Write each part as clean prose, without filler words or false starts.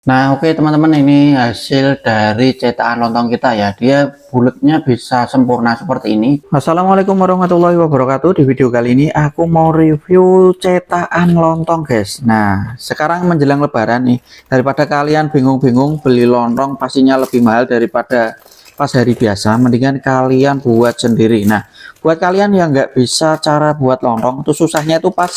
Nah, oke teman-teman, ini hasil dari cetakan lontong kita ya. Dia bulatnya bisa sempurna seperti ini. Assalamualaikum warahmatullahi wabarakatuh. Di video kali ini aku mau review cetakan lontong, guys. Nah, sekarang menjelang lebaran nih, daripada kalian bingung-bingung beli lontong pastinya lebih mahal daripada pas hari biasa, mendingan kalian buat sendiri. Nah, buat kalian yang nggak bisa cara buat lontong, itu susahnya itu pas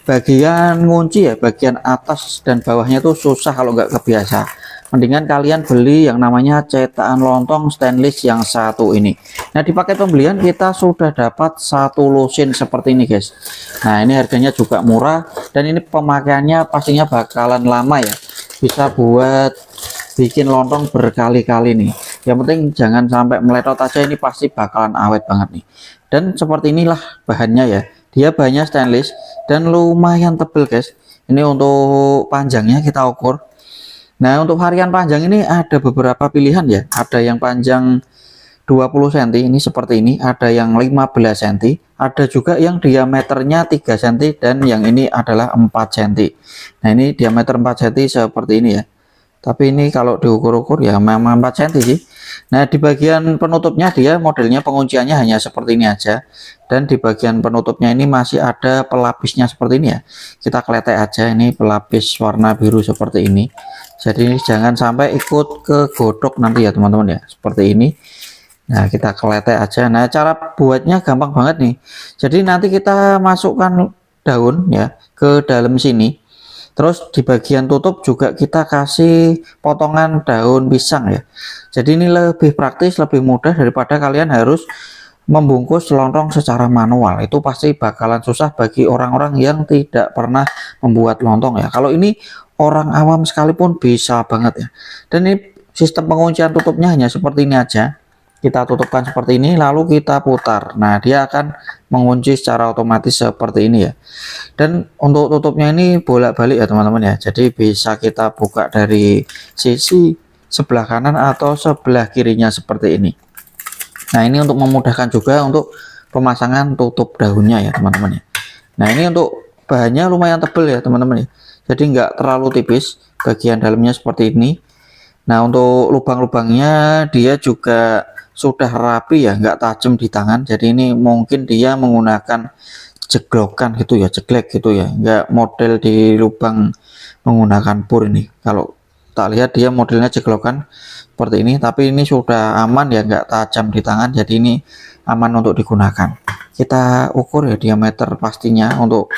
bagian ngunci ya, bagian atas dan bawahnya tuh susah kalau nggak kebiasa. Mendingan kalian beli yang namanya cetakan lontong stainless yang satu ini. Nah, di paket pembelian kita sudah dapat satu lusin seperti ini, guys. Nah, ini harganya juga murah dan ini pemakaiannya pastinya bakalan lama ya, bisa buat bikin lontong berkali-kali nih. Yang penting jangan sampai meletot aja, ini pasti bakalan awet banget nih. Dan seperti inilah bahannya ya, dia bahannya stainless dan lumayan tebel, guys. Ini untuk panjangnya kita ukur. Nah, untuk varian panjang ini ada beberapa pilihan ya. Ada yang panjang 20 cm ini seperti ini, ada yang 15 cm, ada juga yang diameternya 3 cm dan yang ini adalah 4 cm. Nah, ini diameter 4 cm seperti ini ya. Tapi ini kalau diukur-ukur ya memang 4 cm sih. Nah, di bagian penutupnya dia modelnya pengunciannya hanya seperti ini aja. Dan di bagian penutupnya ini masih ada pelapisnya seperti ini ya. Kita kletek aja, ini pelapis warna biru seperti ini. Jadi jangan sampai ikut ke godok nanti ya teman-teman ya. Seperti ini. Nah, kita kletek aja. Nah, cara buatnya gampang banget nih. Jadi nanti kita masukkan daun ya ke dalam sini. Terus di bagian tutup juga kita kasih potongan daun pisang ya. Jadi ini lebih praktis, lebih mudah daripada kalian harus membungkus lontong secara manual. Itu pasti bakalan susah bagi orang-orang yang tidak pernah membuat lontong ya. Kalau ini orang awam sekalipun bisa banget ya. Dan ini sistem penguncian tutupnya hanya seperti ini aja. Kita tutupkan seperti ini lalu kita putar. Nah, dia akan mengunci secara otomatis seperti ini ya. Dan untuk tutupnya ini bolak-balik ya teman-teman ya. Jadi bisa kita buka dari sisi sebelah kanan atau sebelah kirinya seperti ini. Nah, ini untuk memudahkan juga untuk pemasangan tutup daunnya ya teman-teman ya. Nah, ini untuk bahannya lumayan tebal ya teman-teman ya. Jadi nggak terlalu tipis, bagian dalamnya seperti ini. Nah, untuk lubang-lubangnya dia juga sudah rapi ya, nggak tajam di tangan. Jadi ini mungkin dia menggunakan jeglokan gitu ya, jeglek gitu ya, nggak model di lubang menggunakan bor ini. Kalau tak lihat dia modelnya jeglokan seperti ini, tapi ini sudah aman ya, nggak tajam di tangan. Jadi ini aman untuk digunakan. Kita ukur ya diameter pastinya untuk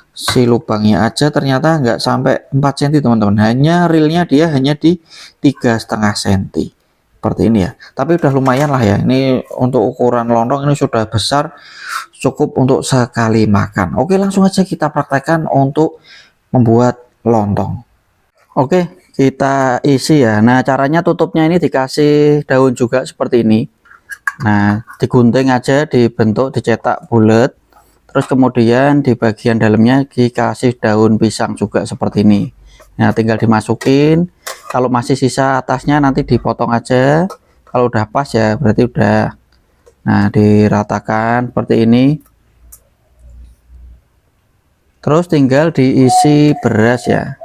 si lubangnya aja ternyata nggak sampai 4 cm teman-teman. Hanya realnya dia hanya di 3,5 cm seperti ini ya, tapi udah lumayan lah ya. Ini untuk ukuran lontong ini sudah besar, cukup untuk sekali makan. Oke, langsung aja kita praktekkan untuk membuat lontong. Oke, kita isi ya. Nah, caranya tutupnya ini dikasih daun juga seperti ini. Nah, digunting aja, dibentuk, dicetak bulat. Terus kemudian di bagian dalamnya dikasih daun pisang juga seperti ini. Nah, tinggal dimasukin. Kalau masih sisa atasnya nanti dipotong aja. Kalau udah pas ya berarti udah. Nah, diratakan seperti ini. Terus tinggal diisi beras ya.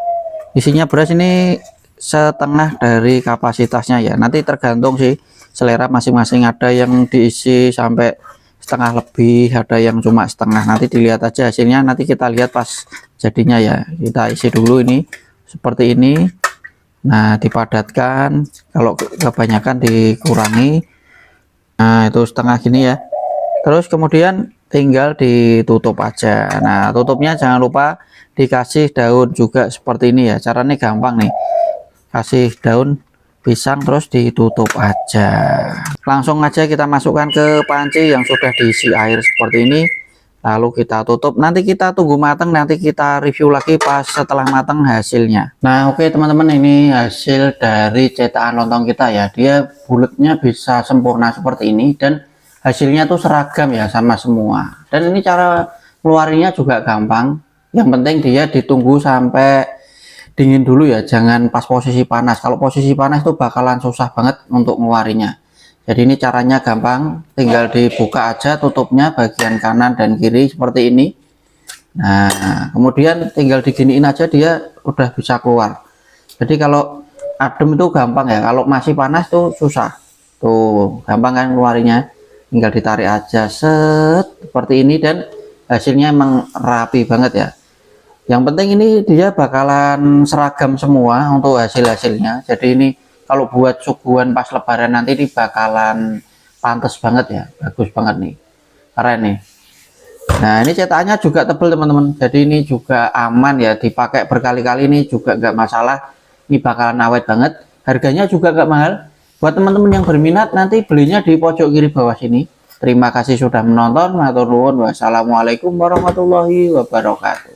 Isinya beras ini setengah dari kapasitasnya ya. Nanti tergantung sih selera masing-masing. Ada yang diisi sampai setengah lebih, ada yang cuma setengah. Nanti dilihat aja hasilnya, nanti kita lihat pas jadinya ya. Kita isi dulu ini seperti ini. Nah, dipadatkan, kalau kebanyakan dikurangi. Nah, itu setengah gini ya. Terus kemudian tinggal ditutup aja. Nah, tutupnya jangan lupa dikasih daun juga seperti ini ya. Caranya gampang nih. Kasih daun pisang terus ditutup aja. Langsung aja kita masukkan ke panci yang sudah diisi air seperti ini. Lalu kita tutup, nanti kita tunggu matang, nanti kita review lagi pas setelah matang hasilnya. Nah, oke teman-teman, ini hasil dari cetakan lontong kita ya. Dia bulatnya bisa sempurna seperti ini dan hasilnya tuh seragam ya, sama semua. Dan ini cara keluarinya juga gampang. Yang penting dia ditunggu sampai dingin dulu ya, jangan pas posisi panas. Kalau posisi panas tuh bakalan susah banget untuk ngeluarinya. Jadi ini caranya gampang, tinggal dibuka aja tutupnya bagian kanan dan kiri seperti ini. Nah, kemudian tinggal diginiin aja, dia udah bisa keluar. Jadi kalau adem itu gampang ya, kalau masih panas tuh susah. Tuh gampang kan keluarinya, tinggal ditarik aja set seperti ini dan hasilnya emang rapi banget ya. Yang penting ini dia bakalan seragam semua untuk hasilnya. Jadi ini kalau buat suguhan pas lebaran nanti ini bakalan pantas banget ya, bagus banget nih, keren nih. Nah ini cetakannya juga tebel teman-teman, jadi ini juga aman ya, dipakai berkali-kali ini juga nggak masalah. Ini bakalan awet banget, harganya juga nggak mahal. Buat teman-teman yang berminat nanti belinya di pojok kiri bawah sini. Terima kasih sudah menonton, matur nuwun, wassalamualaikum warahmatullahi wabarakatuh.